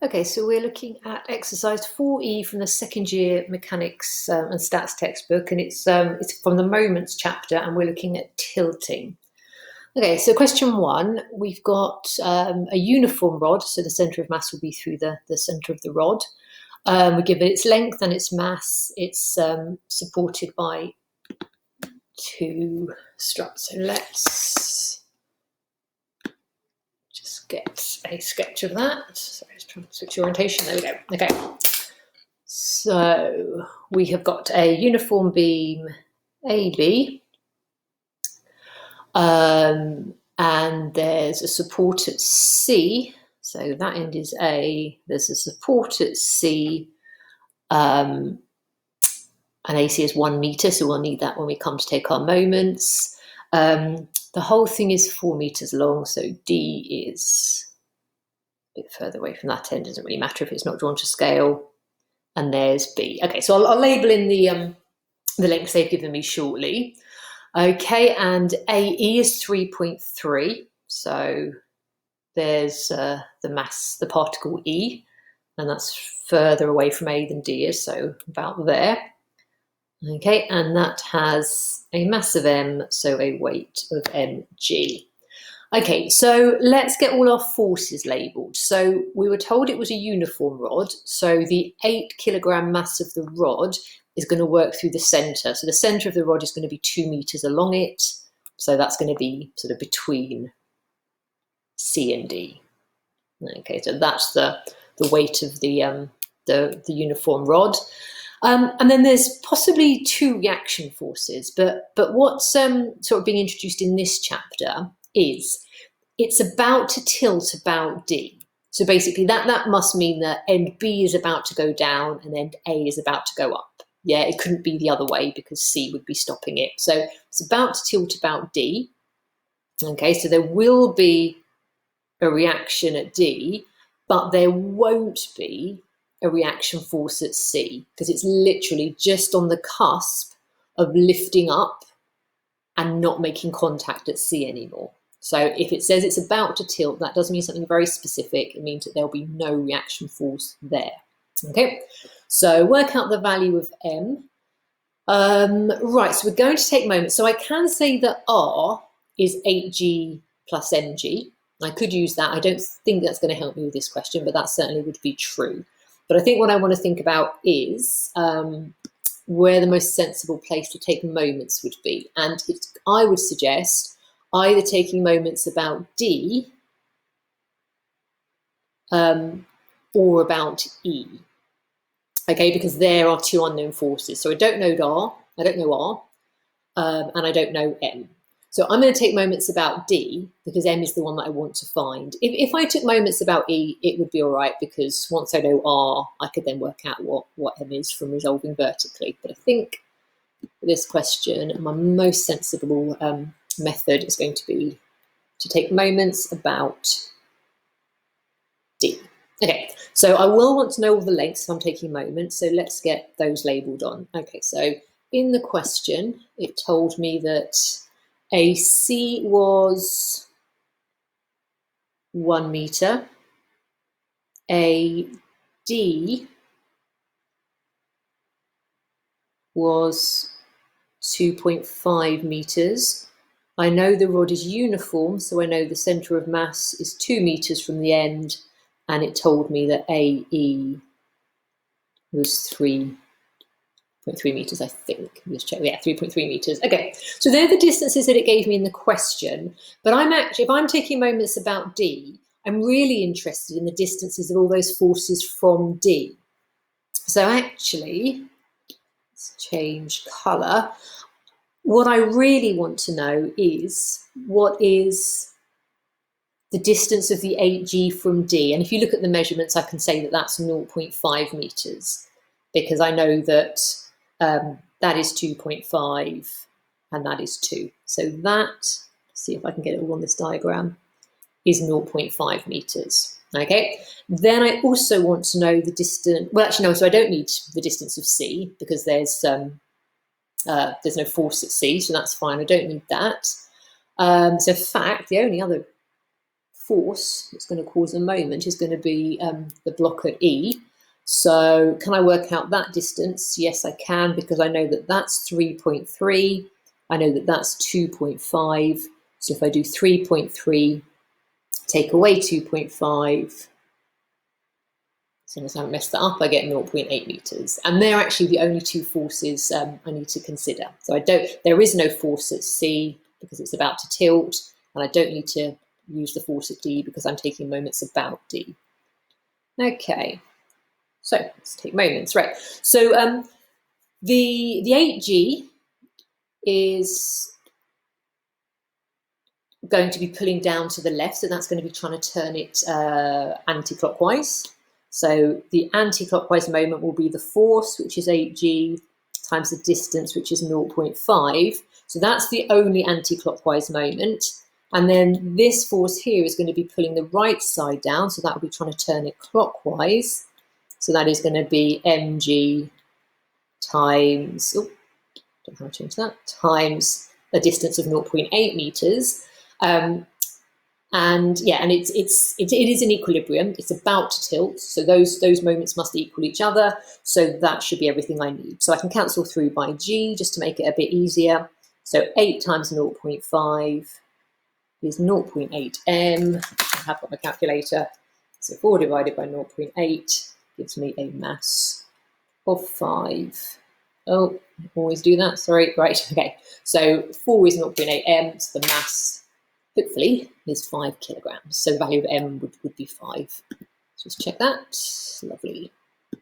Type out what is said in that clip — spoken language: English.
Okay, so we're looking at exercise 4E from the second year mechanics and stats textbook, and it's from the moments chapter, and we're looking at tilting. Okay, so question 1, we've got a uniform rod, so the centre of mass will be through the centre of the rod. We give it its length and its mass. It's supported by 2 struts. So let's just get a sketch of that. Sorry, I was trying to switch orientation. There we go. Okay. So we have got a uniform beam AB, and there's a support at C. So that end is A. There's a support at C, and AC is 1 meter, so we'll need that when we come to take our moments. The whole thing is 4 meters long, so D is a bit further away from that end. It doesn't really matter if it's not drawn to scale. And there's B. Okay, so I'll label in the lengths they've given me shortly. Okay, and AE is 3.3. So there's the mass, the particle E, and that's further away from A than D is, so about there. Okay, and that has a mass of M, so a weight of mg. Okay, so let's get all our forces labelled. So we were told it was a uniform rod, so the 8 kilogram mass of the rod is going to work through the centre. So the centre of the rod is going to be 2 meters along it, so that's going to be sort of between C and D. Okay, so that's the weight of the uniform rod. And then there's possibly 2 reaction forces, but what's sort of being introduced in this chapter is it's about to tilt about D. So basically that must mean that end B is about to go down and end A is about to go up. Yeah, it couldn't be the other way because C would be stopping it. So it's about to tilt about D. Okay, so there will be a reaction at D, but there won't be a reaction force at C because it's literally just on the cusp of lifting up and not making contact at C anymore. So if it says it's about to tilt, that does mean something very specific. It means that there'll be no reaction force there. Okay, so work out the value of M. Right, so we're going to take moments. So I can say that R is 8G plus mg. I could use that. I don't think that's going to help me with this question, but that certainly would be true. But I think what I want to think about is where the most sensible place to take moments would be. And I would suggest either taking moments about D or about E. Okay, because there are 2 unknown forces. So I don't know R, and I don't know M. So I'm going to take moments about D because M is the one that I want to find. If I took moments about E, it would be all right because once I know R, I could then work out what M is from resolving vertically. But I think for this question, my most sensible method is going to be to take moments about D. Okay, so I will want to know all the lengths if I'm taking moments, so let's get those labelled on. Okay, so in the question, it told me that AC was 1 meter, AD was 2.5 meters. I know the rod is uniform, so I know the centre of mass is 2 meters from the end, and it told me that AE was 3.3 meters, I think. Let's check. Yeah, 3.3 meters. Okay, so they're the distances that it gave me in the question. But if I'm taking moments about D, I'm really interested in the distances of all those forces from D. So actually, let's change colour. What I really want to know is what is the distance of the 8G from D. And if you look at the measurements, I can say that that's 0.5 meters because I know that that is 2.5 and that is 2. So that, let's see if I can get it all on this diagram, is 0.5 meters. Okay, then I also want to know the distance. Well, actually, no, so I don't need the distance of C because there's no force at C, so that's fine. I don't need that. So in fact, the only other force that's going to cause a moment is going to be the block at E. So can I work out that distance? Yes, I can, because I know that that's 3.3. I know that that's 2.5. So if I do 3.3, take away 2.5, as long as I haven't messed that up, I get 0.8 meters. And they're actually the only two forces I need to consider. So there is no force at C because it's about to tilt, and I don't need to use the force at D because I'm taking moments about D. Okay, so let's take moments, right. So the 8G is going to be pulling down to the left, so that's going to be trying to turn it anti-clockwise. So the anti-clockwise moment will be the force, which is 8G, times the distance, which is 0.5. So that's the only anti-clockwise moment. And then this force here is going to be pulling the right side down, so that will be trying to turn it clockwise. So that is going to be mg times, oh, don't know how to change that, times a distance of 0.8 meters. And yeah, and it is in equilibrium. It's about to tilt, so those moments must equal each other. So that should be everything I need. So I can cancel through by g just to make it a bit easier. So 8 times 0.5 is 0.8 m. I have got my calculator. So 4 divided by 0.8 gives me a mass of 5. Oh, I always do that. Sorry. Right. Okay. So 4 is 0.8 m. So the mass, hopefully, is 5 kilograms. So the value of m would be 5. Just check that. Lovely.